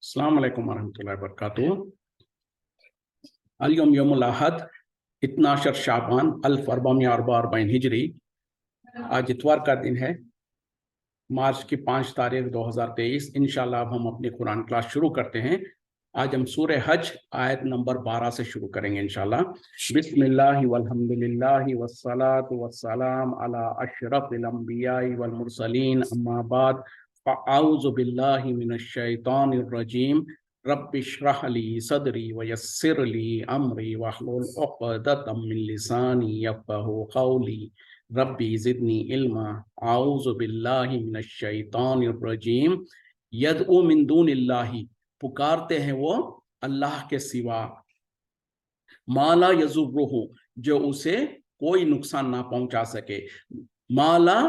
अस्सलाम वालेकुम वरहमतुल्लाहि वबरकातुहू। अल-यौम यौमुल अहद 12 शाबान 1444 हिजरी। आज इतवार का दिन है, मार्च की 5 तारीख 2023। इंशाल्लाह अब हम अपनी कुरान क्लास शुरू करते हैं। आज हम सूरह हज आयत नंबर 12 से शुरू करेंगे इंशाल्लाह। बिस्मिल्लाहि वल्हम्दुलिल्लाहि वस्सलातु वस्सलाम अला अशरफिल अंबियाई वल मुरसलीन अम्मा बाद फ़अऊज़ु बिल्लाहि मिनश शैतानिर रजीम। रब्बि इश्रह ली सदरी वयस्सिर ली अमरी वहलुल उक़दतम मिन लिसानी यफ़क़हू क़ौली। रब्बी ज़िदनी इल्मा। आऊज़ु बिल्लाहि मिनश शैतानिर रजीम। यदउ मिन दूनिल्लाहि, पुकारते हैं वो अल्लाह के सिवा, माला यज़ुर्रुहु, जो उसे कोई नुकसान ना पहुंचा सके, माला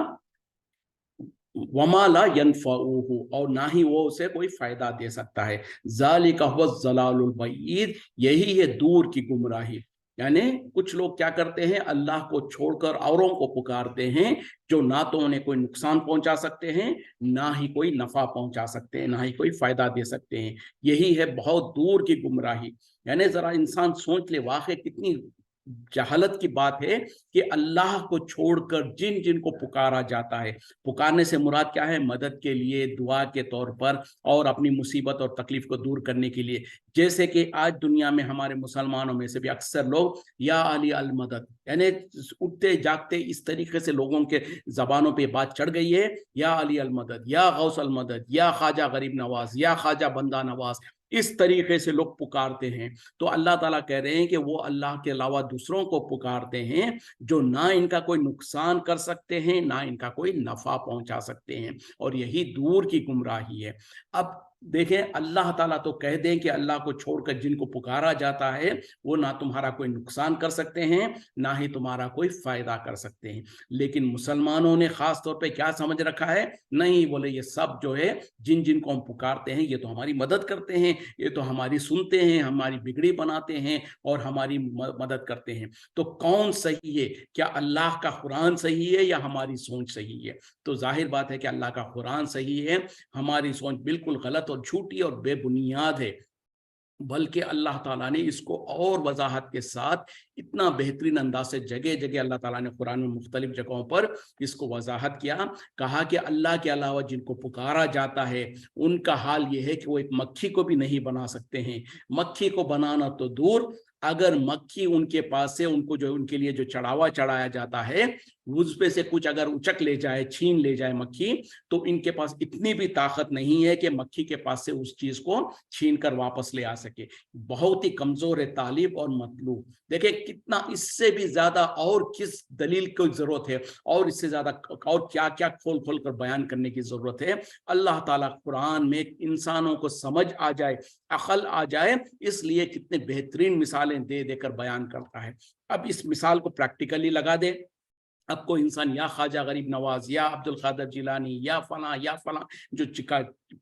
वमाला यनफ़ऊहु, और ना ही वो उसे कोई फायदा दे सकता है। ज़ालिका हुवा ज़लालुल बईद, यही है दूर की गुमराही। यानी कुछ लोग क्या करते हैं, अल्लाह को छोड़कर औरों को पुकारते हैं, जो ना तो उन्हें कोई नुकसान पहुंचा सकते हैं, ना ही कोई नफा पहुंचा सकते हैं, ना ही कोई फायदा दे सकते हैं। यही है बहुत दूर की गुमराही। यानी जरा इंसान सोच ले, वाकई कितनी जहालत की बात है कि अल्लाह को छोड़कर जिन जिन को पुकारा जाता है। पुकारने से मुराद क्या है? मदद के लिए, दुआ के तौर पर, और अपनी मुसीबत और तकलीफ को दूर करने के लिए। जैसे कि आज दुनिया में हमारे मुसलमानों में से भी अक्सर लोग या अली अल मदद, यानी उठते जागते इस तरीके से लोगों के जबानों पे बात चढ़ गई है, या अली अल मदद, या गौस अल मदद, या ख्वाजा गरीब नवाज, या ख्वाजा बंदा नवाज, इस तरीके से लोग पुकारते हैं। तो अल्लाह ताला कह रहे हैं कि वो अल्लाह के अलावा दूसरों को पुकारते हैं, जो ना इनका कोई नुकसान कर सकते हैं, ना इनका कोई नफा पहुंचा सकते हैं, और यही दूर की गुमराही है। अब देखें, अल्लाह ताला तो कह दें कि अल्लाह को छोड़कर जिनको पुकारा जाता है वो ना तुम्हारा कोई नुकसान कर सकते हैं, ना ही तुम्हारा कोई फायदा कर सकते हैं। लेकिन मुसलमानों ने खास तौर पे क्या समझ रखा है? नहीं, बोले ये सब जो है, जिन जिन को हम पुकारते हैं, ये तो हमारी मदद करते हैं, ये तो हमारी सुनते हैं, हमारी बिगड़ी बनाते हैं और हमारी मदद करते हैं। तो कौन सही है? क्या अल्लाह का कुरान सही है या हमारी सोच सही है? तो जाहिर बात है कि अल्लाह का कुरान सही है, हमारी सोच बिल्कुल गलत और झूठी और बेबुनियाद है। बल्कि अल्लाह ताला ने इसको और वजाहत के साथ इतना बेहतरीन अंदाज से जगह जगह अल्लाह ताला ने कुरान में मुख्तलिफ जगहों पर इसको वजाहत किया। कहा कि अल्लाह के अलावा जिनको पुकारा जाता है, उनका हाल ये है कि वो एक मक्खी को भी नहीं बना सकते हैं। मक्खी को बनाना तो दूर, अगर मक्खी उनके पास से उनको जो उनके लिए जो चढ़ावा चढ़ाया जाता है, उस पे से कुछ अगर उचक ले जाए, छीन ले जाए मक्खी, तो इनके पास इतनी भी ताकत नहीं है कि मक्खी के पास से उस चीज को छीन कर वापस ले आ सके। बहुत ही कमजोर है तालिब और मतलूब। देखिए कितना, इससे भी ज्यादा और किस दलील की जरूरत है, और इससे ज्यादा और क्या क्या खोल खोल कर बयान करने की जरूरत है। अल्लाह ताला कुरान में इंसानों को समझ आ जाए, अकल आ जाए, इसलिए कितने बेहतरीन मिसालें दे देकर बयान करता है। अब इस मिसाल को प्रैक्टिकली लगा दे। अब कोई इंसान या ख्वाजा गरीब नवाज, या अब्दुल कादिर जिलानी, या फला जो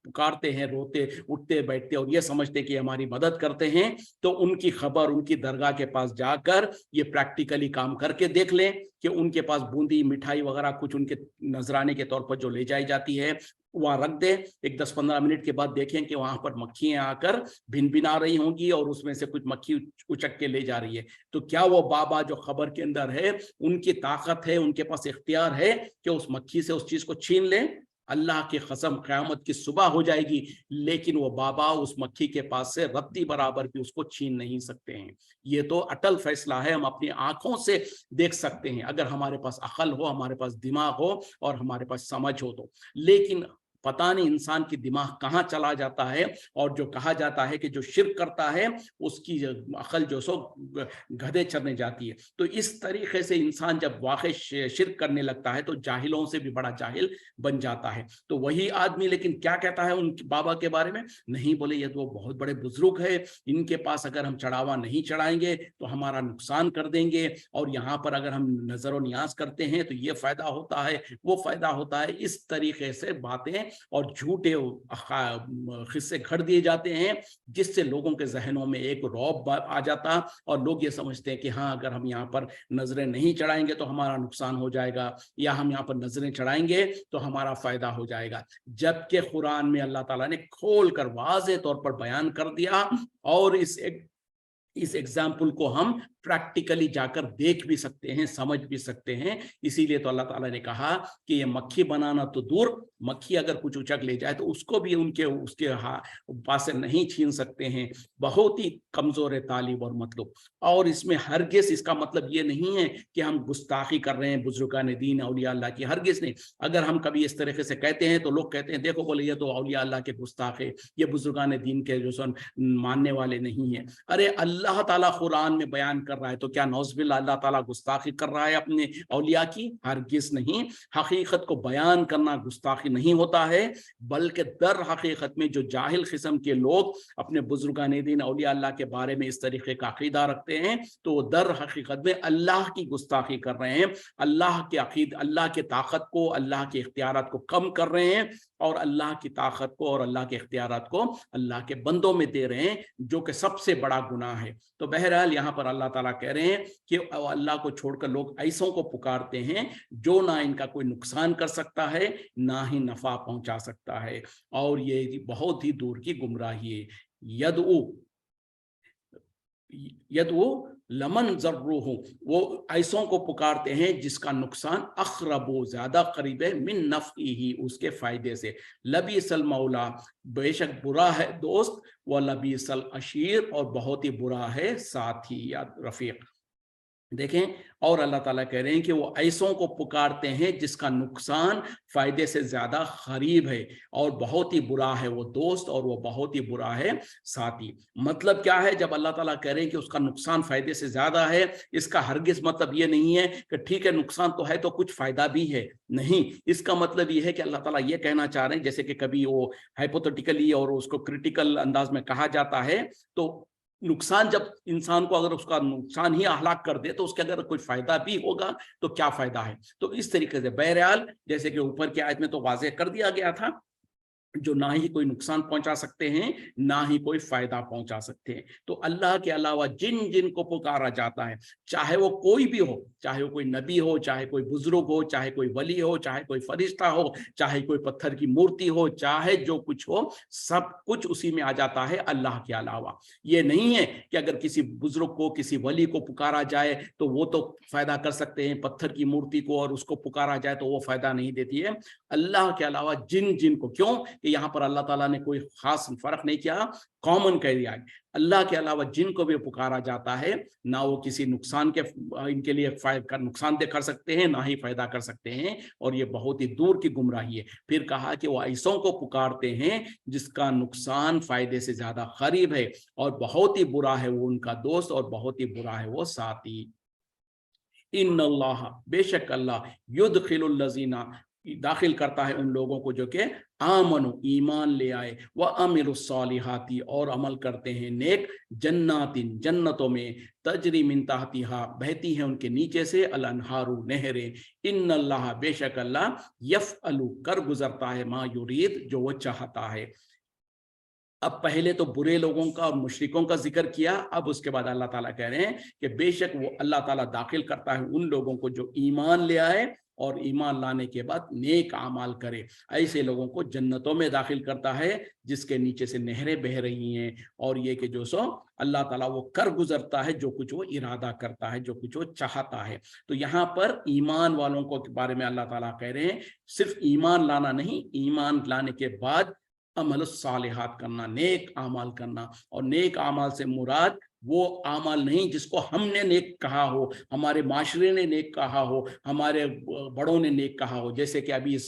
पुकारते हैं, रोते उठते बैठते और ये समझते कि हमारी मदद करते हैं, तो उनकी खबर उनकी दरगाह के पास जाकर ये प्रैक्टिकली काम करके देख लें कि उनके पास बूंदी मिठाई वगैरह कुछ उनके नजराने के तौर पर जो ले जाई जाती है, वहां रख दे। एक 10-15 मिनट के बाद देखें कि वहां पर मक्खियां आकर भिन भिना रही होंगी और उसमें से कुछ मक्खी उचक के ले जा रही है। तो क्या वो बाबा जो खबर के अंदर है, उनकी ताकत है, उनके पास इख्तियार है कि उस मक्खी से उस चीज को छीन ले? अल्लाह की कसम, क़यामत की सुबह हो जाएगी, लेकिन वो बाबा उस मक्खी के पास से रत्ती बराबर भी उसको छीन नहीं सकते हैं। ये तो अटल फैसला है, हम अपनी आंखों से देख सकते हैं, अगर हमारे पास अकल हो, हमारे पास दिमाग हो और हमारे पास समझ हो तो। लेकिन पता नहीं इंसान की दिमाग कहाँ चला जाता है, और जो कहा जाता है कि जो शिर्क करता है उसकी अकल जो सो गधे चरने जाती है। तो इस तरीके से इंसान जब वाकई शिर्क करने लगता है तो जाहिलों से भी बड़ा जाहिल बन जाता है। तो वही आदमी लेकिन क्या कहता है उन बाबा के बारे में? नहीं, बोले ये तो बहुत बड़े बुजुर्ग है, इनके पास अगर हम चढ़ावा नहीं चढ़ाएंगे तो हमारा नुकसान कर देंगे, और यहाँ पर अगर हम नजर व नियाज करते हैं तो ये फायदा होता है, वो फायदा होता है। इस तरीके से बातें और झूठे किस्से घड़ दिए जाते हैं, जिससे लोगों के जहनों में एक रौब आ जाता और लोग ये समझते हैं कि हाँ, अगर हम यहाँ पर नजरें नहीं चढ़ाएंगे तो हमारा नुकसान हो जाएगा, या हम यहाँ पर नजरें चढ़ाएंगे तो हमारा फायदा हो जाएगा। जबकि कुरान में अल्लाह ताला ने खोल कर वाज़े तौर पर बयान कर दिया, और इस एग्जाम्पल को हम प्रैक्टिकली जाकर देख भी सकते हैं, समझ भी सकते हैं। इसीलिए तो अल्लाह ताला ने कहा कि ये मक्खी बनाना तो दूर, मक्खी अगर कुछ उचक ले जाए तो उसको भी उसके पास से नहीं छीन सकते हैं। बहुत ही कमजोर है तालीब और मतलब। और इसमें हरगिज़ इसका मतलब ये नहीं है कि हम गुस्ताखी कर रहे हैं बुजुर्गान दीन औलिया अल्लाह की, हरगिज़ नहीं। अगर हम कभी इस तरीके से कहते हैं तो लोग कहते हैं देखो बोले ये तो औलिया अल्लाह के गुस्ताख है, ये बुजुर्गान दीन के जो सन मानने वाले नहीं है। अरे अल्लाह ताला कुरान में बयान कर रहा है तो क्या नौज़बिल्ला अल्लाह ताला गुस्ताखी कर रहा है अपने औलिया की? हरगिज़ नहीं। हकीकत को बयान करना गुस्ताखी नहीं होता है, बल्कि दर हकीकत में जो जाहिल किस्म के लोग अपने बुजुर्गान दीन औलिया अल्लाह के बारे में इस तरीके का अकीदा रखते हैं, तो वो दर हकीकत में अल्लाह की गुस्ताखी कर रहे हैं, अल्लाह के ताकत को, अल्लाह के इख्तियारात को कम कर रहे हैं, और अल्लाह की ताकत को और अल्लाह के इख्तियारात को अल्लाह के बंदों में दे रहे हैं, जो कि सबसे बड़ा गुनाह है। तो बहरहाल यहाँ पर अल्लाह ताला कह रहे हैं कि अल्लाह को छोड़कर लोग ऐसों को पुकारते हैं जो ना इनका कोई नुकसान कर सकता है, ना ही नफा पहुंचा सकता है, और ये बहुत ही दूर की गुमराही है। यदउ लमन जर्रुहु, वो ऐसों को पुकारते हैं जिसका नुकसान अखरबो, ज्यादा करीब है, मिन नफ़ई, उसके फायदे से। लबीसल मौला, बेशक बुरा है दोस्त, व लबीसल अशीर, और बहुत ही बुरा है साथी या रफीक। देखें, और अल्लाह ताला कह रहे हैं कि वो ऐसों को पुकारते हैं जिसका नुकसान फायदे से ज्यादा करीब है, और बहुत ही बुरा है वो दोस्त, और वो बहुत ही बुरा है साथी। मतलब क्या है? जब अल्लाह ताला कह रहे हैं कि उसका नुकसान फायदे से ज्यादा है, इसका हरगिज मतलब ये नहीं है कि ठीक है नुकसान तो है तो कुछ फायदा भी है, नहीं। इसका मतलब ये है कि अल्लाह ताला ये कहना चाह रहे हैं, जैसे कि कभी वो हाइपोथेटिकली और उसको क्रिटिकल अंदाज में कहा जाता है, तो नुकसान जब इंसान को अगर उसका नुकसान ही हलाक कर दे तो उसके अगर कोई फायदा भी होगा तो क्या फायदा है। तो इस तरीके से बहरहाल जैसे कि ऊपर की आयत में तो वाज़ेह कर दिया गया था, जो ना ही कोई नुकसान पहुंचा सकते हैं, ना ही कोई फायदा पहुंचा सकते हैं। तो अल्लाह के अलावा जिन जिन को पुकारा जाता है, चाहे वो कोई भी हो, चाहे वो कोई नबी हो, चाहे कोई बुजुर्ग हो, चाहे कोई वली हो, चाहे कोई फरिश्ता हो, चाहे कोई पत्थर की मूर्ति हो, चाहे जो कुछ हो, सब कुछ उसी में आ जाता है अल्लाह के अलावा। ये नहीं है कि अगर किसी बुजुर्ग को, किसी वली को पुकारा जाए तो वो तो फायदा कर सकते हैं, पत्थर की मूर्ति को और उसको पुकारा जाए तो वो फायदा नहीं देती है। अल्लाह के अलावा जिन जिन को, क्यों कि यहाँ पर अल्लाह ताला ने कोई खास फर्क नहीं किया, कॉमन कह दिया है। अल्लाह के अलावा जिनको भी पुकारा जाता है, ना वो किसी नुकसान के इनके लिए नुकसान दे कर सकते हैं, ना ही फायदा कर सकते हैं, और ये बहुत ही दूर की गुमराही है। फिर कहा कि वो ऐसों को पुकारते हैं जिसका नुकसान फायदे से ज्यादा करीब है, और बहुत ही बुरा है वो उनका दोस्त, और बहुत ही बुरा है वो साथी। इन्नल्लाह, बेशक अल्लाह, युदखिलुल लज़ीना, दाखिल करता है उन लोगों को जो कि आमनु, ईमान ले आए, व अमिलुस्सालिहाती, और अमल करते हैं नेक, जन्नातिन, जन्नतों में, तजरी मिन तहतिहा, बहती है उनके नीचे से, अल अनहारू, नहरें, इन्नल्लाह, बेशक अल्लाह, यफ़अलु, कर गुजरता है, मा युरीद, जो वो चाहता है। अब पहले तो बुरे लोगों का और मुशरिकों का जिक्र किया, अब उसके बाद अल्लाह ताला कह रहे हैं कि बेशक वो अल्लाह ताला दाखिल करता है उन लोगों को जो ईमान ले आए और ईमान लाने के बाद नेक आमाल करे। ऐसे लोगों को जन्नतों में दाखिल करता है जिसके नीचे से नहरें बह रही हैं, और ये कि जो सो अल्लाह ताला वो कर गुजरता है जो कुछ वो इरादा करता है, जो कुछ वो चाहता है। तो यहाँ पर ईमान वालों को के बारे में अल्लाह ताला कह रहे हैं, सिर्फ ईमान लाना नहीं, ईमान लाने के बाद अमल सालिहात करना, नेक आमाल करना। और नेक आमाल से मुराद वो आमाल नहीं जिसको हमने नेक कहा हो, हमारे माशरे ने नेक कहा हो, हमारे बड़ों ने नेक कहा हो। जैसे कि अभी इस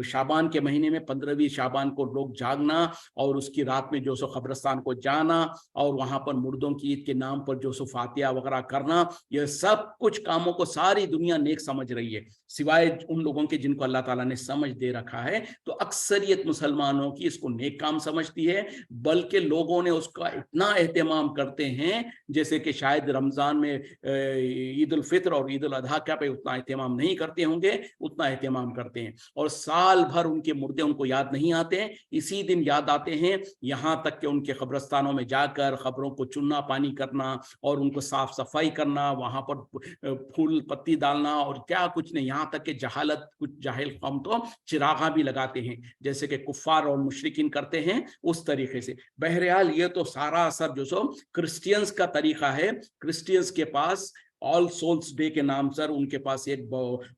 शाबान के महीने में 15वीं शाबान को लोग जागना और उसकी रात में जो सो कब्रिस्तान को जाना और वहां पर मुर्दों की ईद के नाम पर जो सो फातिहा वगैरह करना, ये सब कुछ कामों को सारी दुनिया नेक समझ रही है, सिवाय उन लोगों के जिनको अल्लाह ताला ने समझ दे रखा है। तो अक्सरियत मुसलमानों की इसको नेक काम समझती है, बल्कि लोगों ने उसका इतना एहतमाम करते हैं जैसे कि शायद रमज़ान में ईद उल फित्र और ईद उल अधा पे उतना एहतमाम नहीं करते होंगे, उतना एहतमाम करते हैं। और साल भर उनके मुर्दे उनको याद नहीं आते हैं, इसी दिन याद आते हैं। यहाँ तक कि उनके कब्रस्तानों में जाकर खबरों को चुनना पानी करना और उनको साफ सफाई करना, वहाँ पर फूल पत्ती डालना और क्या कुछ नहीं, यहाँ तक कि जहालत, कुछ जाहिल कौम तो चिरागा भी लगाते हैं जैसे कि कुफ्फार और मुशरिकीन करते हैं, उस तरीके से। बहरहाल ये तो सारा असर जो सो क्रिश्चियंस का तरीका है। क्रिश्चियंस के पास ऑल सोल्स डे के नाम सर उनके पास एक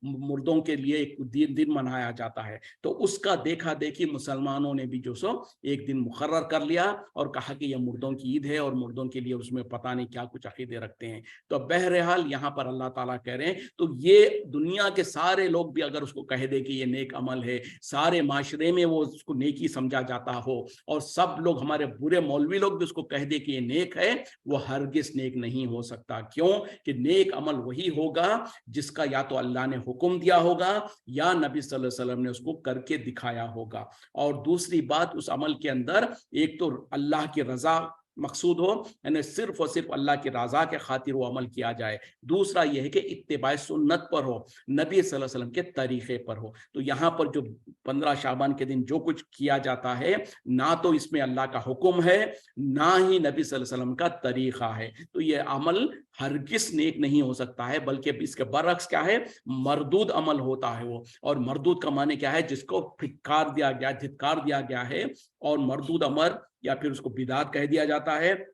मुर्दों के लिए एक दिन मनाया जाता है। तो उसका देखा देखी मुसलमानों ने भी जो सो एक दिन मुकर्रर कर लिया और कहा कि यह मुर्दों की ईद है और मुर्दों के लिए उसमें पता नहीं क्या कुछ अकीदे रखते हैं। तो बहरहाल यहाँ पर अल्लाह ताला कह रहे हैं, तो ये दुनिया के सारे लोग भी अगर उसको कह दे कि ये नेक अमल है, सारे माशरे में वो उसको नेकी समझा जाता हो और सब लोग हमारे बुरे मौलवी लोग भी उसको कह दे कि ये नेक है, वो हरगिज नेक नहीं हो सकता। क्यों कि नेक अमल वही होगा जिसका या तो अल्लाह ने हुक्म दिया होगा या नबी सल्लल्लाहु अलैहि वसल्लम ने उसको करके दिखाया होगा। और दूसरी बात, उस अमल के अंदर एक तो अल्लाह की रजा मकसूद हो, यानी सिर्फ और सिर्फ अल्लाह की रजा के खातिर वो अमल किया जाए। दूसरा यह है कि इत्तिबाए सुन्नत पर हो, नबी सल्लल्लाहु अलैहि वसल्लम के तरीके पर हो। तो यहाँ पर जो 15 शाबान के दिन जो कुछ किया जाता है, ना तो इसमें अल्लाह का हुक्म है, ना ही नबी सल्लल्लाहु अलैहि वसल्लम का तरीका है। तो ये अमल हरगिज नेक नहीं हो सकता है, बल्कि इसके बरअक्स क्या है, मरदूद अमल होता है वो। और मरदूद का माने क्या है, जिसको धिक्कार दिया गया, धिक्कार दिया गया है। और मरदूद अमर या फिर उसको बिदात कह दिया जाता है।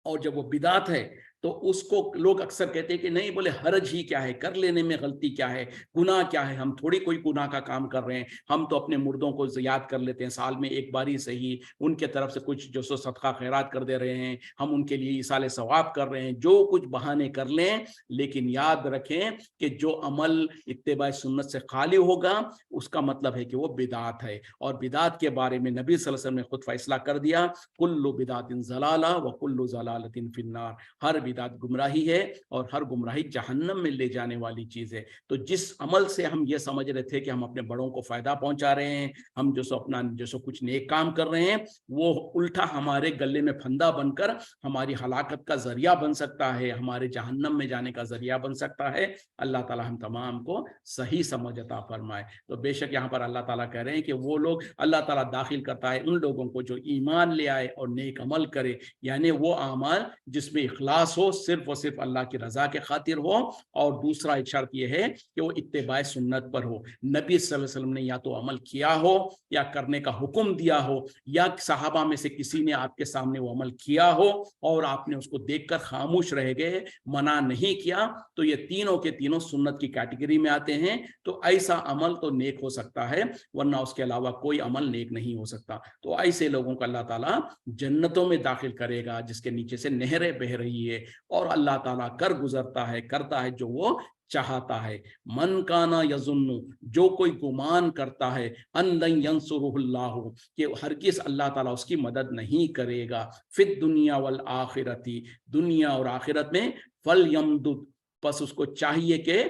और जब वो बिदात है तो उसको लोग अक्सर कहते हैं कि नहीं, बोले हरज ही क्या है, कर लेने में गलती क्या है, गुनाह क्या है, हम थोड़ी कोई गुनाह का काम कर रहे हैं, हम तो अपने मुर्दों को याद कर लेते हैं साल में एक बार ही सही, उनके तरफ से कुछ जो सो सदका खैरात कर दे रहे हैं, हम उनके लिए इसाले सवाब कर रहे हैं, जो कुछ बहाने कर लें। लेकिन याद रखें कि जो अमल इत्तिबाए सुन्नत से खाली होगा उसका मतलब है कि वो बिदात है। और बिदात के बारे में नबी सल्लल्लाहु अलैहि वसल्लम ने खुद फैसला कर दिया, कुल्लु बिदातिन ज़लाला व कुल्लु ज़लालतिन फिन्नार, हर बिदात गुमराही है और हर गुमराही जहन्नम में ले जाने वाली चीज है। तो जिस अमल से हम ये समझ रहे थे कि हम अपने बड़ों को फायदा पहुंचा रहे हैं, हम जो सो अपना जो सो कुछ नेक काम कर रहे हैं, वो उल्टा हमारे गले में फंदा बनकर हमारी हलाकत का जरिया बन सकता है, हमारे जहन्नम में जाने का जरिया बन सकता है। अल्लाह ताला हम तमाम को सही समझ अता फरमाए। तो बेशक यहाँ पर अल्लाह ताला कह रहे हैं कि वो लोग, अल्लाह ताला दाखिल करता है उन लोगों को जो ईमान ले आए और नेक अमल करे, यानी वो अमाल जिसमें इखलास हो, सिर्फ और सिर्फ अल्लाह की रजा के खातिर हो। और दूसरा एक शर्त यह है कि वो इत्तिबाए सुन्नत पर हो, नबी सल्लल्लाहु अलैहि वसल्लम ने या तो अमल किया हो या करने का हुक्म दिया हो, या सहाबा में से किसी ने आपके सामने वो अमल किया हो और आपने उसको देखकर खामोश रह गए, मना नहीं किया, तो ये तीनों के तीनों सुन्नत की कैटेगरी में आते हैं। तो ऐसा अमल तो नेक हो सकता है, वरना उसके अलावा कोई अमल नेक नहीं हो सकता। तो ऐसे लोगों को अल्लाह ताला जन्नतों में दाखिल करेगा जिसके नीचे से नहरें बह रही है, और अल्लाह ताला कर गुजरता है, करता है जो वो चाहता है। मन काना यजुन्नु, जो कोई गुमान करता है, अन लन यंसुरुहुल्लाहु, कि हरगिज अल्लाह ताला उसकी मदद नहीं करेगा, फिद दुनिया वल आखिरती, दुनिया और आखिरत में, फल यमदुद, बस उसको चाहिए कि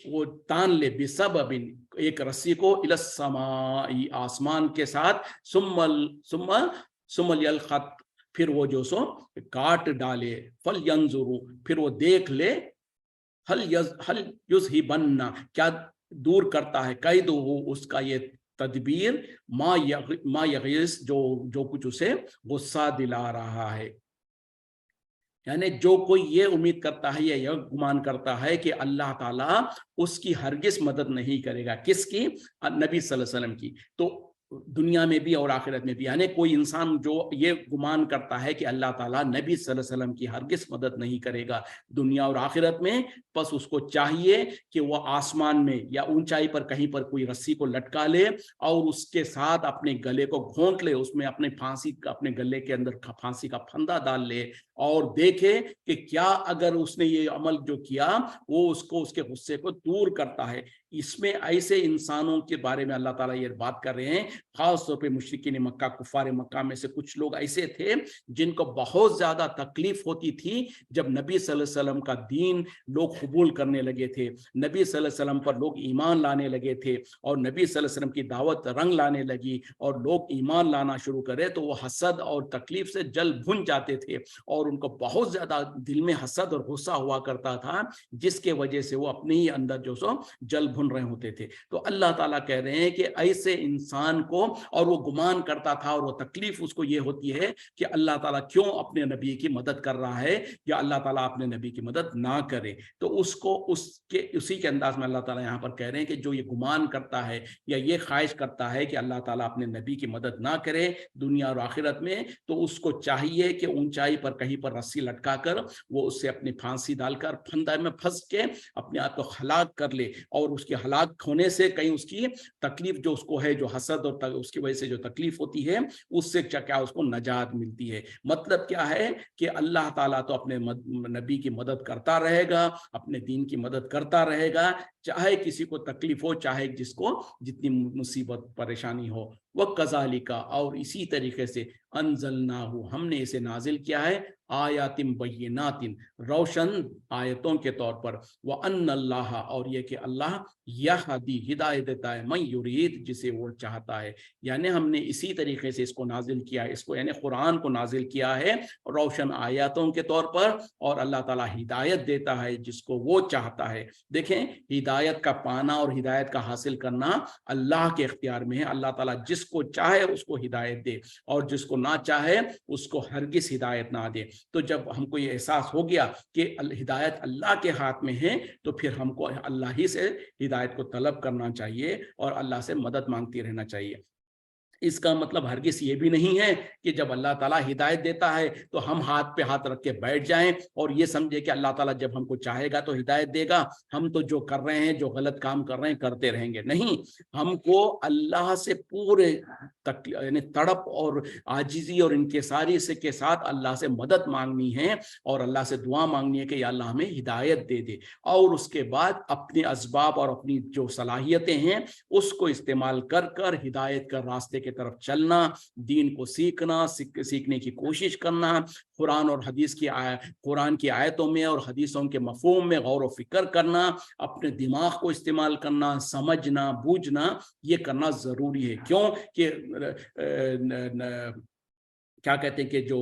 वो तान ले, बिसबबिन, एक रस्सी को, इलस्समाई, आसमान के साथ, सुम्मल यलखत, फिर वो जो सो काट डाले, फल यंजुरू, फिर वो देख ले, हल युज़हिबन्ना, क्या दूर करता है, कैदो हो उसका ये तदबीर, मा यग़िस, जो कुछ उसे गुस्सा दिला रहा है। यानी जो कोई ये उम्मीद करता है या यह गुमान करता है कि अल्लाह ताला उसकी हरगिज मदद नहीं करेगा, किसकी, नबी सल्लल्लाहु अलैहि वसल्लम की, तो दुनिया में भी और आखिरत में भी, यानी कोई इंसान जो ये गुमान करता है कि अल्लाह ताला नबी सल्लल्लाहु अलैहि वसल्लम की हरगिज मदद नहीं करेगा दुनिया और आखिरत में, बस उसको चाहिए कि वह आसमान में या ऊंचाई पर कहीं पर कोई रस्सी को लटका ले और उसके साथ अपने गले को घोंट ले, उसमें अपने फांसी, अपने गले के अंदर फांसी का फंदा डाल ले और देखे कि क्या अगर उसने ये अमल जो किया वो उसको, उसके गुस्से को दूर करता है। इसमें ऐसे इंसानों के बारे में अल्लाह ताला ये बात कर रहे हैं खास तौर पे मुशरिकीन मक्का, कुफार मक्का में से कुछ लोग ऐसे थे जिनको बहुत ज्यादा तकलीफ होती थी जब नबी सल्लल्लाहु अलैहि वसल्लम का दीन लोग कबूल करने लगे थे, नबी सल्लल्लाहु अलैहि वसल्लम पर लोग ईमान लाने लगे थे और नबी सल्लल्लाहु अलैहि वसल्लम की दावत रंग लाने लगी और लोग ईमान लाना शुरू करे तो वो हसद और तकलीफ से जल भुन जाते थे और उनको बहुत ज्यादा दिल में हसद और गुस्सा हुआ करता था, जिसके वजह से वो अपने ही अंदर जो सो जल भुन रहे होते थे। तो अल्लाह ताला कह रहे हैं कि ऐसे इंसान को, और वो गुमान करता था और वो तकलीफ उसको ये होती है कि अल्लाह ताला क्यों अपने नबी की मदद कर रहा है या अल्लाह ताला अपने नबी की मदद ना करे। तो उसको उसी के अंदाज में अल्लाह ताला यहाँ पर कह रहे हैं कि जो ये गुमान करता है या ये ख्वाहिश करता है कि अल्लाह ताला अपने नबी की मदद ना करे दुनिया और आखिरत में, तो उसको चाहिए कि ऊंचाई पर कहीं पर रस्सी लटका कर वो उससे अपनी फांसी डालकर फंदा में फंस के अपने आप को हलाक कर ले, और उसके हलाक होने से कहीं उसकी तकलीफ जो उसको है, जो हसद और उसकी वजह से जो तकलीफ होती है, उससे क्या उसको नजात मिलती है। मतलब क्या है कि अल्लाह ताला तो अपने नबी की मदद करता रहेगा, अपने दीन की मदद करता रहेगा, चाहे किसी को तकलीफ हो, चाहे जिसको जितनी मुसीबत परेशानी हो। वह कज़ालिका, और इसी तरीके से अनज़लनाहु, हमने इसे नाजिल किया है, आयातिन बय्यिनातिन, रोशन आयतों के तौर पर, व अन्नल्लाह, और ये कि अल्लाह यहदी, हिदायत देता है, मन युरीद, जिसे वो चाहता है। यानी हमने इसी तरीके से इसको नाजिल किया, इसको यानी कुरान को नाजिल किया है रोशन आयतों के तौर पर, और अल्लाह ताला हिदायत देता है जिसको वो चाहता है। देखें, हिदायत का पाना और हिदायत का हासिल करना अल्लाह के इख्तियार में है। अल्लाह ताला जिसको चाहे उसको हिदायत दे और जिसको ना चाहे उसको हरगिज हिदायत ना दे। तो जब हमको ये एहसास हो गया कि हिदायत अल्लाह के हाथ में है, तो फिर हमको अल्लाह ही से हिदायत को तलब करना चाहिए और अल्लाह से मदद मांगती रहना चाहिए। इसका मतलब हरगिज ये भी नहीं है कि जब अल्लाह ताला हिदायत देता है तो हम हाथ पे हाथ रख के बैठ जाएं और ये समझे कि अल्लाह ताला जब हमको चाहेगा तो हिदायत देगा, हम तो जो कर रहे हैं, जो गलत काम कर रहे हैं, करते रहेंगे। नहीं, हमको अल्लाह से पूरे यानी तड़प और आजिजी और इनकिसारी से के साथ अल्लाह से मदद मांगनी है और अल्लाह से दुआ मांगनी है कि या अल्लाह हमें हिदायत दे दे, और उसके बाद अपने असबाब और अपनी जो सलाहियतें हैं उसको इस्तेमाल कर कर हिदायत का रास्ते के तरफ चलना, दीन को सीखना, सीखने की कोशिश करना, कुरान और हदीस की कुरान की आयतों में और हदीसों के मफहूम में गौर व फिक्र करना, अपने दिमाग को इस्तेमाल करना, समझना, बूझना, ये करना जरूरी है। क्यों कि क्या कहते हैं कि जो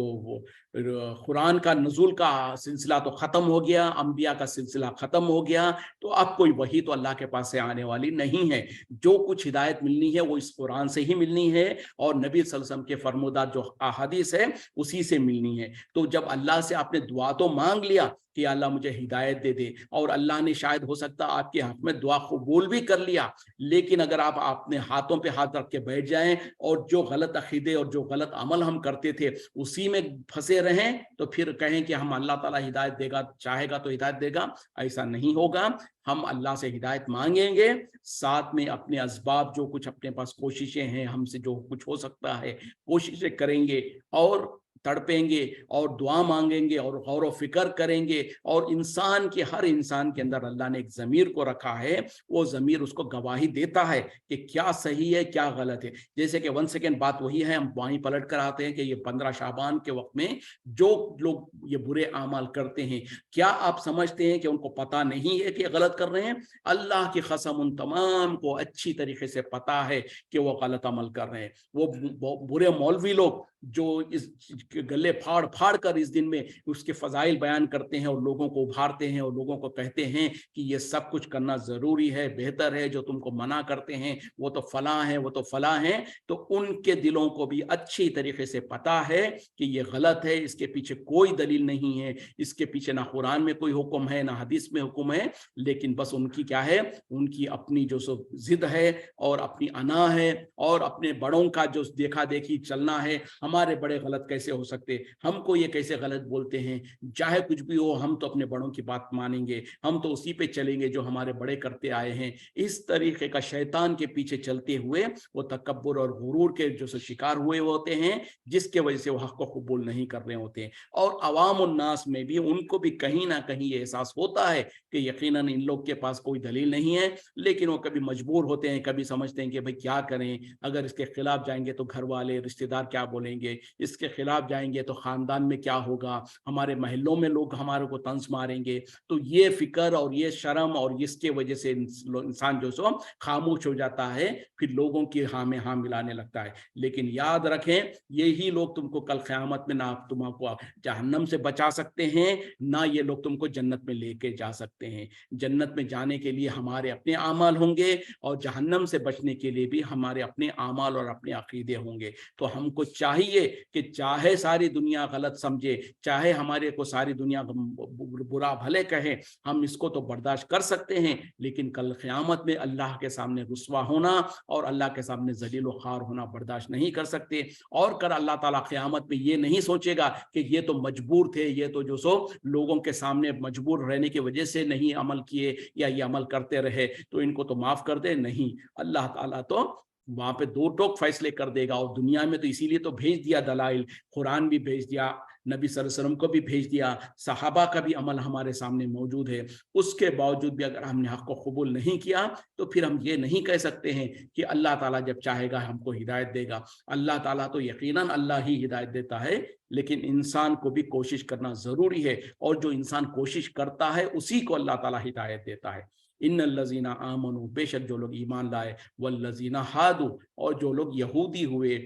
कुरान का नज़ूल का सिलसिला तो ख़त्म हो गया, अंबिया का सिलसिला ख़त्म हो गया, तो अब कोई वही तो अल्लाह के पास से आने वाली नहीं है। जो कुछ हिदायत मिलनी है वो इस कुरान से ही मिलनी है और नबी सल्लल्लाहु अलैहि वसल्लम के फरमोदार जो अहादीस है उसी से मिलनी है। तो जब अल्लाह से आपने दुआ तो मांग लिया कि अल्लाह मुझे हिदायत दे दे, और अल्लाह ने शायद हो सकता आपके हक में दुआ कबूल भी कर लिया, लेकिन अगर आप अपने हाथों पे हाथ रख के बैठ जाएं और जो गलत अकीदे और जो गलत अमल हम करते थे उसी में फंसे रहें, तो फिर कहें कि हम अल्लाह ताला हिदायत देगा, चाहेगा तो हिदायत देगा, ऐसा नहीं होगा। हम अल्लाह से हिदायत मांगेंगे, साथ में अपने असबाब जो कुछ अपने पास कोशिशें हैं, हमसे जो कुछ हो सकता है कोशिशें करेंगे और तड़पेंगे और दुआ मांगेंगे और गौर व फिक्र करेंगे। और इंसान के, हर इंसान के अंदर अल्लाह ने एक ज़मीर को रखा है, वो ज़मीर उसको गवाही देता है कि क्या सही है क्या गलत है। जैसे कि 1 सेकेंड बात वही है, हम वहीं पलट कर आते हैं कि ये 15 शाबान के वक्त में जो लोग ये बुरे अमाल करते हैं, क्या आप समझते हैं कि उनको पता नहीं है कि गलत कर रहे हैं? अल्लाह की कसम उन तमाम को अच्छी तरीके से पता है कि वो गलत अमल कर रहे हैं। वो बुरे मौलवी लोग जो इस गले फाड़ फाड़ कर इस दिन में उसके फजाइल बयान करते हैं और लोगों को उभारते हैं और लोगों को कहते हैं कि ये सब कुछ करना जरूरी है, बेहतर है, जो तुमको मना करते हैं वो तो फलां है, वो तो फलां है, तो उनके दिलों को भी अच्छी तरीके से पता है कि ये गलत है, इसके पीछे कोई दलील नहीं है, इसके पीछे ना कुरान में कोई हुक्म है ना हदीस में हुक्म है, लेकिन बस उनकी क्या है, उनकी अपनी जो सो जिद है और अपनी अना है और अपने बड़ों का जो देखा देखी चलना है। हम हमारे बड़े गलत कैसे हो सकते, हमको ये कैसे गलत बोलते हैं, चाहे कुछ भी हो हम तो अपने बड़ों की बात मानेंगे, हम तो उसी पे चलेंगे जो हमारे बड़े करते आए हैं। इस तरीके का शैतान के पीछे चलते हुए वो तकब्बुर और गुरूर के जो शिकार हुए होते हैं, जिसके वजह से वो हक को कबूल नहीं कर रहे होते हैं। और अवाम उन्नास में भी उनको भी कहीं ना कहीं ये एहसास होता है कि यकीनन इन लोग के पास कोई दलील नहीं है, लेकिन वो कभी मजबूर होते हैं, कभी समझते हैं कि भाई क्या करें, अगर इसके खिलाफ जाएंगे तो घर वाले रिश्तेदार क्या बोलेंगे, इसके खिलाफ जाएंगे तो खानदान में क्या होगा, हमारे महलों में लोग हमारे को तंज मारेंगे। तो ये फिक्र और ये शर्म और इसके वजह से इंसान जो सो खामोश हो जाता है, फिर लोगों की हाँ में हाँ मिलाने लगता है। लेकिन याद रखें, यही लोग तुमको कल क़यामत में ना तुमको जहन्नम से बचा सकते हैं, ना ये लोग तुमको जन्नत में लेके जा सकते हैं। जन्नत में जाने के लिए हमारे अपने आमाल होंगे और जहन्नम से बचने के लिए भी हमारे अपने आमाल और अपने अकीदे होंगे। तो हमको चाहिए कि चाहे सारी दुनिया गलत समझे, चाहे हमारे को सारी दुनिया बुरा भले कहे, हम इसको तो बर्दाश्त कर सकते हैं, लेकिन कल क़यामत में अल्लाह के सामने रुस्वा होना और अल्लाह के सामने ज़लील व ख़ार होना बर्दाश्त नहीं कर सकते। और कर अल्लाह ताला क़यामत में ये नहीं सोचेगा कि ये तो मजबूर थे, ये तो जो सो लोगों के सामने मजबूर रहने की वजह से नहीं अमल किए या ये अमल करते रहे तो इनको तो माफ़ कर दे। नहीं, अल्लाह ताला तो वहाँ पे दो टोक फैसले कर देगा। और दुनिया में तो इसीलिए तो भेज दिया दलाइल, कुरान भी भेज दिया, नबी सल्लल्लाहु अलैहि वसल्लम को भी भेज दिया, सहाबा का भी अमल हमारे सामने मौजूद है। उसके बावजूद भी अगर हमने हक को कबूल नहीं किया तो फिर हम ये नहीं कह सकते हैं कि अल्लाह ताला जब चाहेगा हमको हिदायत देगा। अल्लाह ताला तो यकीनन अल्लाह ही हिदायत देता है, लेकिन इंसान को भी कोशिश करना ज़रूरी है, और जो इंसान कोशिश करता है उसी को अल्लाह ताला हिदायत देता है। इन्नल्लज़ीना आमनू, बेशक जो लोग ईमान लाए, वल्लज़ीना हादू, और जो लोग यहूदी हुए,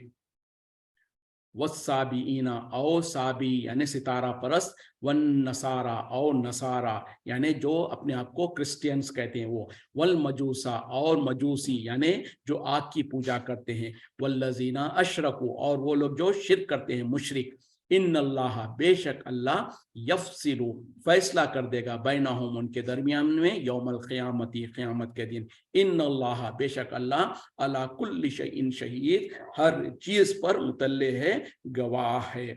वस्साबीना और साबी यानी सितारा परस्त, वन नसारा और नसारा यानी जो अपने आप को क्रिश्चियंस कहते हैं वो, वल मजूसा और मजूसी यानी जो आग की पूजा करते हैं, वल्लजीना अशरकू और वो लोग जो शिर्क करते हैं, मुशरिक। इन्नल्लाह, बेशक अल्लाह, यफसिलु फैसला कर देगा, बैनहुम उनके दरमियान में, यौमल क़यामती क़यामत के दिन। इन्नल्लाह, बेशक अल्लाह, अला कुल्लि शैइन शहीद, हर चीज पर मुतल्ले है, गवाह है।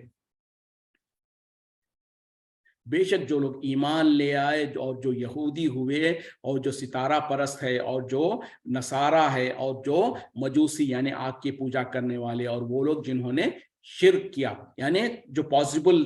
बेशक जो लोग ईमान ले आए और जो यहूदी हुए और जो सितारा परस्त है और जो नसारा है और जो मजूसी यानी आग की पूजा करने वाले, और वो लोग जिन्होंने शिर्क किया, यानी जो पॉसिबल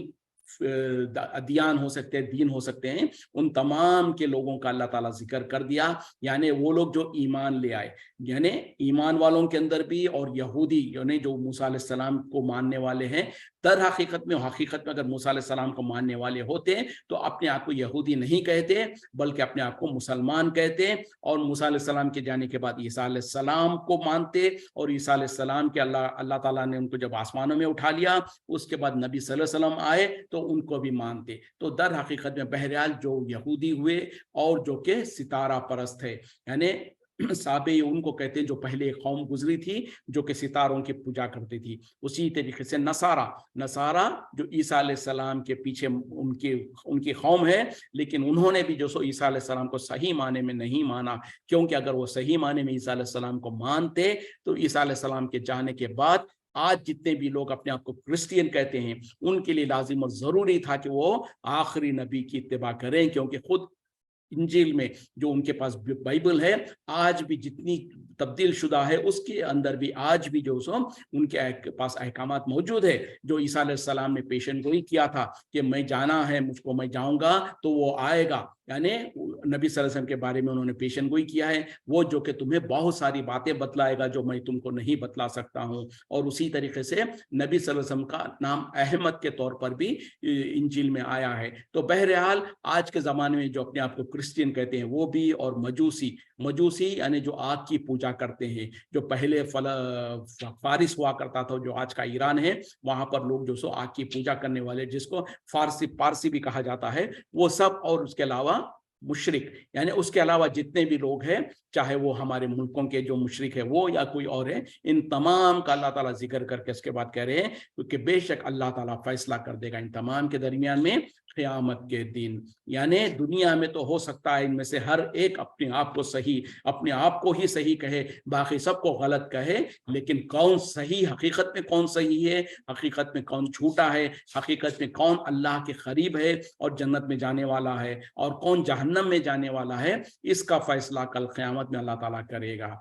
अदियान हो सकते हैं, दीन हो सकते हैं, उन तमाम के लोगों का अल्लाह ताला जिक्र कर दिया। यानी वो लोग जो ईमान ले आए, यानी ईमान वालों के अंदर भी, और यहूदी यानी जो मूसा अलैहिस्सलाम को मानने वाले हैं, दर हकीकत में अगर मूसा अलैहिस्सलाम को मानने वाले होते तो अपने आप को यहूदी नहीं कहते, बल्कि अपने आप को मुसलमान कहते, और मूसा अलैहिस्सलाम के जाने के बाद ईसा अलैहिस्सलाम को मानते, और ईसा अलैहिस्सलाम के अल्लाह ताला ने उनको जब आसमानों में उठा लिया, उसके बाद नबी सल्लल्लाहु अलैहि वसल्लम आए तो उनको भी मानते। तो दर हकीकत में बहरहाल जो यहूदी हुए और जो के सितारा परस्त है, यानी साबे उनको कहते हैं जो पहले एक कौम गुजरी थी जो कि सितारों की पूजा करती थी। उसी तरीके से नसारा जो ईसा अलैहिस्सलाम के पीछे उनकी कौम है, लेकिन उन्होंने भी जो सो ईसा अलैहिस्सलाम को सही माने में नहीं माना, क्योंकि अगर वो सही माने में ईसा अलैहिस्सलाम को मानते तो ईसा अलैहिस्सलाम के जाने के बाद आज जितने भी लोग अपने आप को क्रिश्चियन कहते हैं, उनके लिए लाजिम और जरूरी था कि वो आखिरी नबी की इत्तिबा करें, क्योंकि खुद इंजील में जो उनके पास बाइबल है, आज भी जितनी तब्दील शुदा है उसके अंदर भी आज भी जो सो उनके पास अहकामात मौजूद है, जो ईसा अलैहिस्सलाम ने पेशन गोई किया था कि मैं जाना है, मुझको मैं जाऊंगा तो वो आएगा, यानी नबी सल्लल्लाहु अलैहि वसल्लम के बारे में उन्होंने पेशन गोई किया है, वो जो कि तुम्हें बहुत सारी बातें बतलाएगा जो मैं तुमको नहीं बतला सकता हूँ। और उसी तरीके से नबी सल्लल्लाहु अलैहि वसल्लम का नाम अहमद के तौर पर भी इंजील में आया है। तो बहरहाल आज के ज़माने में जो अपने आप को क्रिश्चियन कहते हैं वो भी, और मजूसी यानी जो आग की पूजा करते हैं, जो पहले फारिस हुआ करता था, जो आज का ईरान है, वहाँ पर लोग जो सो आग की पूजा करने वाले, जिसको पारसी भी कहा जाता है, वो सब, और उसके अलावा मुशरिक यानी उसके अलावा जितने भी लोग हैं, चाहे वो हमारे मुल्कों के जो मुशरिक है वो या कोई और है, इन तमाम का अल्लाह ताला जिक्र करके इसके बाद कह रहे हैं क्योंकि बेशक अल्लाह ताला फैसला कर देगा इन तमाम के दरमियान में क़यामत के दिन। यानी दुनिया में तो हो सकता है इनमें से हर एक अपने आप को सही, अपने आप को ही सही कहे, बाकी सबको गलत कहे, लेकिन कौन सही, हकीकत में कौन सही है, हकीकत में कौन झूठा है, हकीकत में कौन अल्लाह के करीब है और जन्नत में जाने वाला है और कौन जहन्नम में जाने वाला है, इसका फैसला कल क़यामत में अल्लाह ताला करेगा।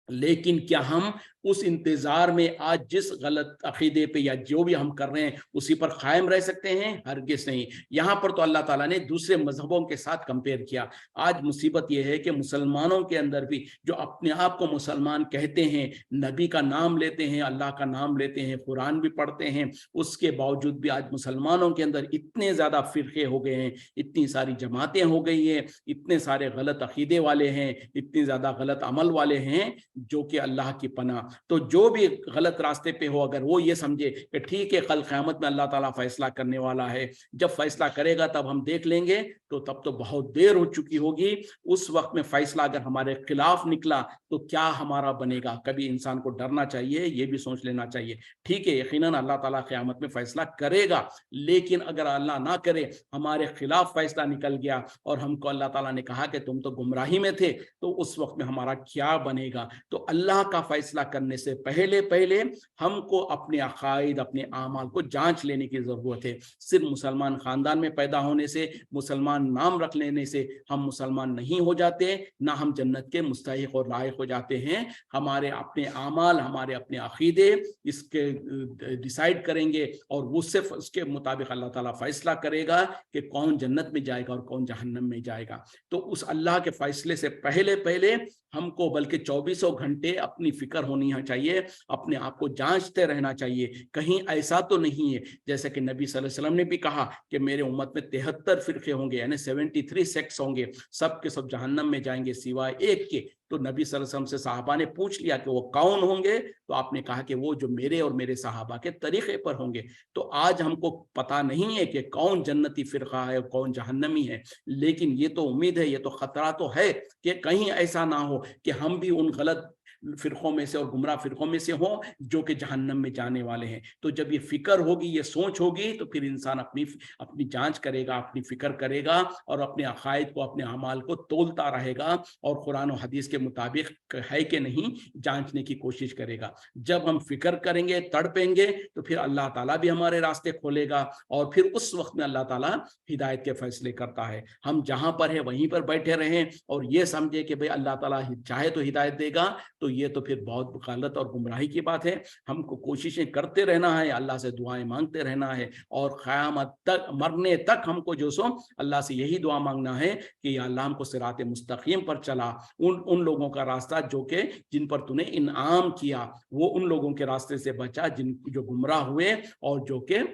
लेकिन क्या हम उस इंतजार में आज जिस गलत अकीदे पे या जो भी हम कर रहे हैं उसी पर कायम रह सकते हैं? हरगिज नहीं। यहाँ पर तो अल्लाह ताला ने दूसरे मजहबों के साथ कंपेयर किया। आज मुसीबत यह है कि मुसलमानों के अंदर भी जो अपने आप को मुसलमान कहते हैं, नबी का नाम लेते हैं, अल्लाह का नाम लेते हैं, कुरान भी पढ़ते हैं, उसके बावजूद भी आज मुसलमानों के अंदर इतने ज्यादा फिरके हो गए हैं, इतनी सारी जमातें हो गई हैं, इतने सारे गलत अकीदे वाले हैं, इतने ज्यादा गलत अमल वाले हैं, जो कि अल्लाह की पनाह। तो जो भी गलत रास्ते पे हो, अगर वो ये समझे कि ठीक है कल क़यामत में अल्लाह ताला फैसला करने वाला है, जब फैसला करेगा तब हम देख लेंगे, तो तब तो बहुत देर हो चुकी होगी। उस वक्त में फैसला अगर हमारे खिलाफ निकला तो क्या हमारा बनेगा? कभी इंसान को डरना चाहिए, ये भी सोच लेना चाहिए। ठीक है, यकीनन अल्लाह ताला क़यामत में फैसला करेगा, लेकिन अगर अल्लाह ना करे, हमारे खिलाफ फैसला निकल गया और हमको अल्लाह ताला ने कहा कि तुम तो गुमराही में थे, तो उस वक्त में हमारा क्या बनेगा? तो अल्लाह का फैसला करने से पहले पहले हमको अपने अकायद, अपने आमाल को जांच लेने की जरूरत है। सिर्फ मुसलमान खानदान में पैदा होने से, मुसलमान नाम रख लेने से हम मुसलमान नहीं हो जाते, ना हम जन्नत के मुस्तहिक और लायक हो जाते हैं। हमारे अपने आमाल, हमारे अपने अकीदे इसके डिसाइड करेंगे और उससे उसके मुताबिक अल्लाह ताला फैसला करेगा कि कौन जन्नत में जाएगा और कौन जहन्नम में जाएगा। तो उस अल्लाह के फैसले से पहले पहले हमको बल्कि 24 घंटे अपनी फिक्र होनी चाहिए, अपने आप को जांचते रहना चाहिए। कहीं ऐसा तो नहीं है जैसे कि नबी सल्लल्लाहु अलैहि वसल्लम ने भी कहा कि मेरे उम्मत में 73 फिरके होंगे, यानी 73 सेक्ट्स होंगे, सब के सब जहन्नम में जाएंगे सिवाय एक के। तो नबी सल्लल्लाहु अलैहि वसल्लम से साहबा ने पूछ लिया कि वो कौन होंगे, तो आपने कहा कि वो जो मेरे और मेरे साहबा के तरीके पर होंगे। तो आज हमको पता नहीं है कि कौन जन्नती फिरका है और कौन जहन्नमी है, लेकिन ये तो उम्मीद है, ये तो खतरा तो है कि कहीं ऐसा ना हो कि हम भी उन गलत फिरकों में से और गुमराह फिरकों में से हों जो कि जहन्नम में जाने वाले हैं। तो जब ये फिक्र होगी, ये सोच होगी, तो फिर इंसान अपनी अपनी जांच करेगा, अपनी फिक्र करेगा और अपने अकायद को, अपने अमाल को तोलता रहेगा और कुरान और हदीस के मुताबिक है कि नहीं जांचने की कोशिश करेगा। जब हम फिक्र करेंगे, तड़पेंगे, तो फिर अल्लाह ताला भी हमारे रास्ते खोलेगा और फिर उस वक्त में अल्लाह ताला हिदायत के फैसले करता है। हम जहां पर है वहीं पर बैठे रहें और ये समझे कि भाई अल्लाह ताला चाहे तो हिदायत देगा, तो ये तो फिर बहुत गलत और गुमराही की बात है। हमको कोशिशें करते रहना है, अल्लाह से दुआएं मांगते रहना है और क़यामत तक, मरने तक हमको जो सो अल्लाह से यही दुआ मांगना है कि या अल्लाह हमको सिराते मुस्तकीम पर चला, उन लोगों का रास्ता जो कि जिन पर तूने इनाम किया, वो उन लोगों के रास्ते से बचा जिन जो गुमराह हुए और जो कि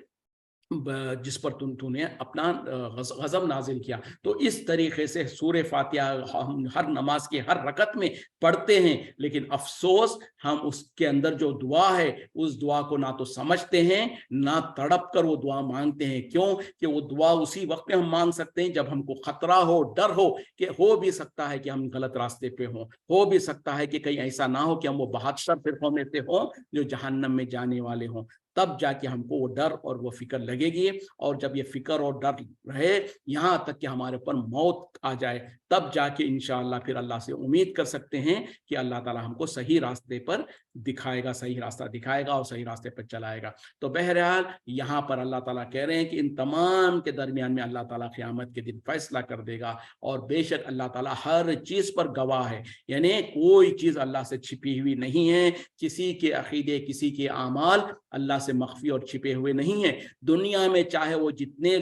जिस पर तूने अपना गजब नाजिल किया। तो इस तरीके से सूरह फातिहा हम हर नमाज के हर रकत में पढ़ते हैं, लेकिन अफसोस हम उसके अंदर जो दुआ है उस दुआ को ना तो समझते हैं, ना तड़प कर वो दुआ मांगते हैं। क्यों? कि वो दुआ उसी वक्त में हम मांग सकते हैं जब हमको खतरा हो, डर हो कि हो भी सकता है कि हम गलत रास्ते पे हों, हो भी सकता है कि कहीं ऐसा ना हो कि हम वो 72 फिरकों में से हों जो जहन्नम में जाने वाले हों। तब जाके हमको वो डर और वो फिक्र लगेगी, और जब ये फिक्र और डर रहे यहाँ तक कि हमारे ऊपर मौत आ जाए, तब जाके इंशाअल्लाह फिर अल्लाह से उम्मीद कर सकते हैं कि अल्लाह ताला हमको सही रास्ते पर दिखाएगा, सही रास्ता दिखाएगा और सही रास्ते पर चलाएगा। तो बहरहाल यहाँ पर अल्लाह ताला कह रहे हैं कि इन तमाम के दरमियान में अल्लाह ताला क़यामत के दिन फैसला कर देगा, और बेशक अल्लाह ताला हर चीज़ पर गवाह है, यानी कोई चीज़ अल्लाह से छिपी हुई नहीं है। किसी के अकीदे, किसी के आमाल अल्लाह से मख्फी और छिपे हुए नहीं है। दुनिया में चाहे वो जितने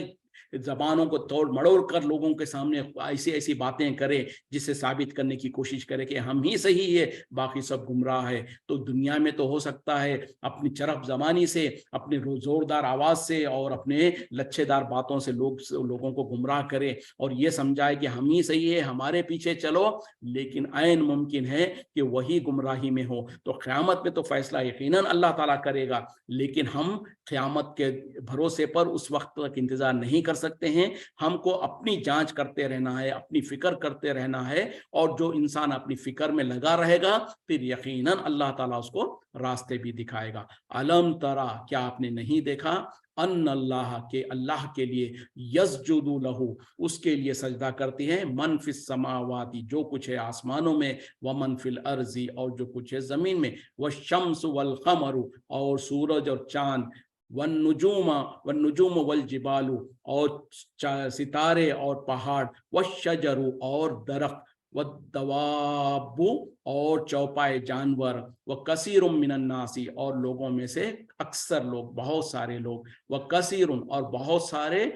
जबानों को तोड़ मड़ोड़ कर लोगों के सामने ऐसी ऐसी बातें करे जिससे साबित करने की कोशिश करे कि हम ही सही है, बाकी सब गुमराह है, तो दुनिया में तो हो सकता है अपनी चरफ जबानी से, अपने जोरदार आवाज से और अपने लच्छेदार बातों से लोगों को गुमराह करे और ये समझाए कि हम ही सही है, हमारे पीछे चलो, लेकिन ऐन मुमकिन है कि वही गुमराही में हो। तो क़यामत में तो फैसला यकीनन अल्लाह ताला करेगा, लेकिन हम क़यामत के भरोसे पर उस वक्त तक इंतजार नहीं कर सकते हैं, हमको अपनी जांच करते रहना है, अपनी फिक्र करते रहना है, और जो इंसान अपनी फिक्र में लगा रहेगा फिर यकीनन अल्लाह ताला उसको रास्ते भी दिखाएगा। अलम तरा, क्या आपने नहीं देखा, अन अल्लाह के, अल्लाह के लिए, यस्जुदु लहू, उसके लिए सजदा करती है, मन फिस समावाती, जो कुछ है आसमानों में, व मन फिल अर्जी, और जो कुछ है जमीन में, व शम्स वल कमरु, और सूरज और चांद, वन नुजूम वल जिबालू, और सितारे और पहाड़, व शजरु, और दरख्त, व दवाबु, और चौपाए जानवर, व कसीरुम मिनन नासी, और लोगों में से अक्सर लोग, बहुत सारे लोग, व कसीरुन, और बहुत सारे,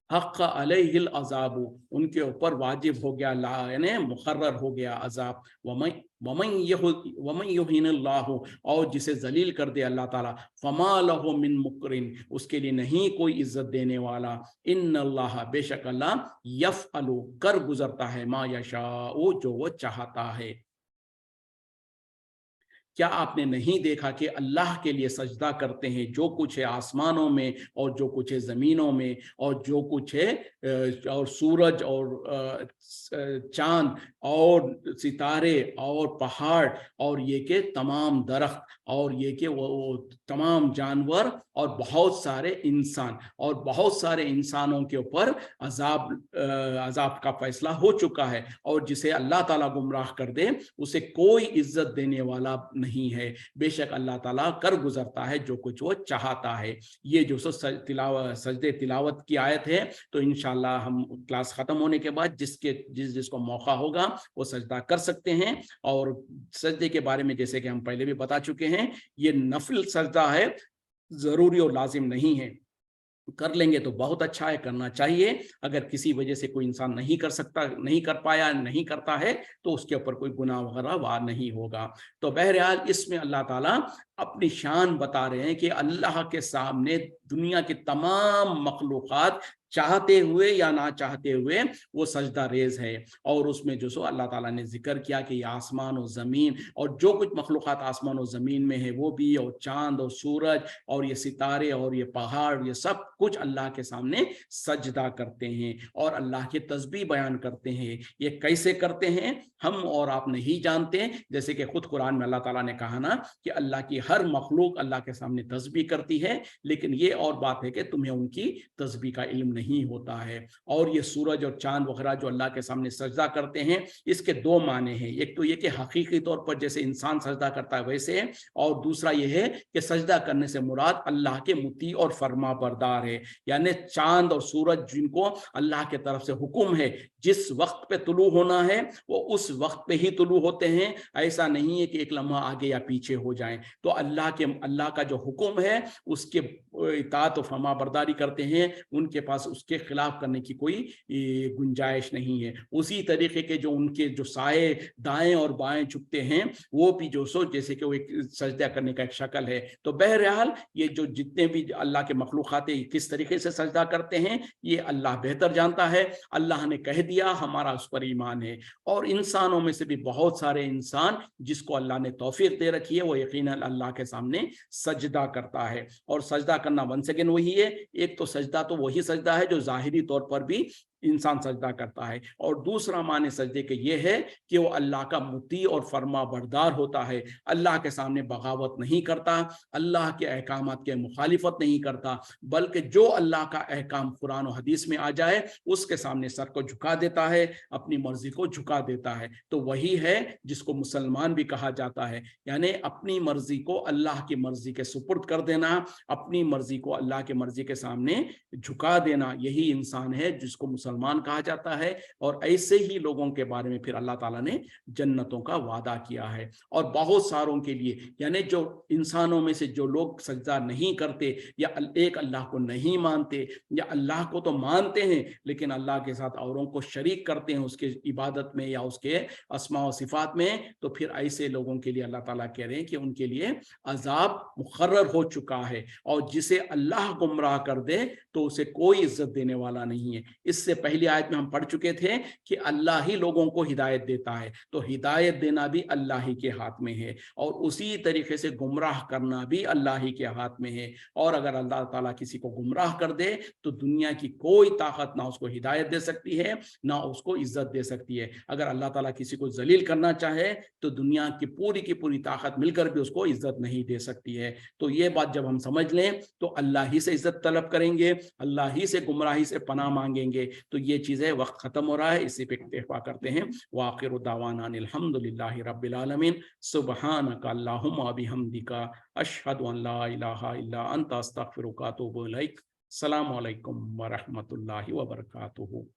हक़ अलैहिल अज़ाबु, उनके ऊपर वाजिब हो गया, यानी मुकर्रर हो गया अजाब, वमन युहिनिल्लाहु, और जिसे जलील कर दे अल्लाह ताला, फमा लहु मिन मुकरिन, उसके लिए नहीं कोई इज्जत देने वाला, इन्नल्लाह, बेशक अल्लाह, यफ़अलु, कर गुजरता है, मा यशाउ, जो वो चाहता है। क्या आपने नहीं देखा कि अल्लाह के लिए सजदा करते हैं जो कुछ है आसमानों में और जो कुछ है ज़मीनों में, और जो कुछ है और सूरज और चांद और सितारे और पहाड़, और ये के तमाम दरख्त, और ये के वो तमाम जानवर, और बहुत सारे इंसान, और बहुत सारे इंसानों के ऊपर अजाब का फैसला हो चुका है, और जिसे अल्लाह ताला गुमराह कर दे उसे कोई इज्जत देने वाला नहीं है। बेशक अल्लाह ताला कर गुजरता है जो कुछ वो चाहता है। ये जो सजदे तिलावत की आयत है, तो इंशाल्लाह हम क्लास खत्म होने के बाद जिसको मौका होगा वो सजदा कर सकते हैं। और सजदे के बारे में जैसे कि हम पहले भी बता चुके हैं, ये नफिल सजदा है, जरूरी और लाजिम नहीं है। कर लेंगे तो बहुत अच्छा है, करना चाहिए। अगर किसी वजह से कोई इंसान नहीं कर सकता, नहीं कर पाया, नहीं करता है, तो उसके ऊपर कोई गुनाह वगैरह वार नहीं होगा। तो बहरहाल इसमें अल्लाह ताला अपनी शान बता रहे हैं कि अल्लाह के सामने दुनिया की तमाम मखलूक़ात चाहते हुए या ना चाहते हुए वो सजदा रेज है। और उसमें जो सो अल्लाह ताला ने जिक्र किया कि आसमान और ज़मीन और जो कुछ मखलूक़ात आसमान और ज़मीन में है वो भी, और चांद और सूरज और ये सितारे और ये पहाड़, ये सब कुछ अल्लाह के सामने सजदा करते हैं और अल्लाह की तस्बीह बयान करते हैं। ये कैसे करते हैं हम और आप नहीं जानते। जैसे कि खुद कुरान में अल्लाह ताला ने कहा ना कि अल्लाह की हर मखलूक अल्लाह के सामने तस्बीह करती है, लेकिन ये और बात है कि तुम्हें उनकी तस्बीह का इल्म नहीं होता है। और ये सूरज और चांद वगैरह जो अल्लाह के सामने सजदा करते हैं, इसके दो माने हैं। एक तो ये कि हकीकी तौर पर जैसे इंसान सजदा करता है वैसे है, और दूसरा ये है कि सजदा करने से मुराद अल्लाह के मुती और फरमा बरदार है। यानी चांद और सूरज जिनको अल्लाह के तरफ से हुक्म है जिस वक्त पे तुलू होना है वो उस वक्त पे ही तुलू होते हैं। ऐसा नहीं है कि एक लम्हा आगे या पीछे हो जाएं। तो अल्लाह का जो हुक्म है उसके इताअत और फरमा बरदारी करते हैं, उनके पास उसके खिलाफ करने की कोई गुंजाइश नहीं है। उसी तरीके के जो उनके जो साए दाएं और बाएं झुकते हैं वो भी जो सो जैसे कि वो एक सजदा करने का एक शक्ल है। तो बहरहाल ये जो जितने भी अल्लाह के मखलूक़ात किस तरीके से सजदा करते हैं ये अल्लाह बेहतर जानता है। अल्लाह ने कह दिया, हमारा उस पर ईमान है। और इंसानों में से भी बहुत सारे इंसान जिसको अल्लाह ने तौफीक दे रखी है वो यकीनन अल्लाह के सामने सजदा करता है। और सजदा करना वंस अगेन वही है, एक तो सजदा तो वही सजदा है जो ज़ाहिरी तौर पर भी इंसान सजदा करता है, और दूसरा माने सजदे के ये है कि वो अल्लाह का मुती और फरमा बरदार होता है। अल्लाह के सामने बगावत नहीं करता, अल्लाह के अहकामात के मुखालिफत नहीं करता, बल्कि जो अल्लाह का अहकाम कुरान और हदीस में आ जाए उसके सामने सर को झुका देता है, अपनी मर्जी को झुका देता है। तो वही है जिसको मुसलमान भी कहा जाता है, यानी अपनी मर्जी को अल्लाह की मर्जी के सुपुर्द कर देना, अपनी मर्जी को अल्लाह की मर्जी के सामने झुका देना, यही इंसान है जिसको मुसलमान कहा जाता है। और ऐसे ही लोगों के बारे में फिर अल्लाह ताला ने जन्नतों का वादा किया है। और बहुत सारों के लिए, यानी जो इंसानों में से जो लोग सजदा नहीं करते या एक अल्लाह को नहीं मानते या अल्लाह को तो मानते हैं लेकिन अल्लाह के साथ औरों को शरीक करते हैं उसके इबादत में या उसके अस्मा व सिफात में, तो फिर ऐसे लोगों के लिए अल्लाह ताला कह रहे हैं कि उनके लिए अजाब मुकर्रर हो चुका है। और जिसे अल्लाह गुमराह कर दे तो उसे कोई इज्जत देने वाला नहीं है। इससे पहली आयत में हम पढ़ चुके थे कि अल्लाह ही लोगों को हिदायत देता है, तो हिदायत देना भी अल्लाह ही के हाथ में है, और उसी तरीके से गुमराह करना भी अल्लाह ही के हाथ में है। और अगर अल्लाह ताला किसी को गुमराह कर दे तो दुनिया की कोई ताकत ना उसको हिदायत दे सकती है, ना उसको इज्जत दे सकती है। अगर अल्लाह ताला किसी को जलील करना चाहे तो दुनिया की पूरी ताकत मिलकर भी उसको इज्जत नहीं दे सकती है। तो ये बात जब हम समझ लें तो अल्लाह ही से इज्जत तलब करेंगे, अल्लाह ही से गुमराही से पनाह मांगेंगे। तो ये चीज़ें, वक्त ख़त्म हो रहा है, इसी पे इत्तेफाक करते हैं। व आखिरु दावाना अनिल हम्दुलिल्लाहि रब्बिल आलमीन, सुब्हानका अल्लाहुम्मा बिहम्दिका, अशहदु अन ला इलाहा इल्ला अंता अस्तगफिरुका व अतूबु इलैक। अस्सलामु अलैकुम व रहमतुल्लाहि व बरकातुहू।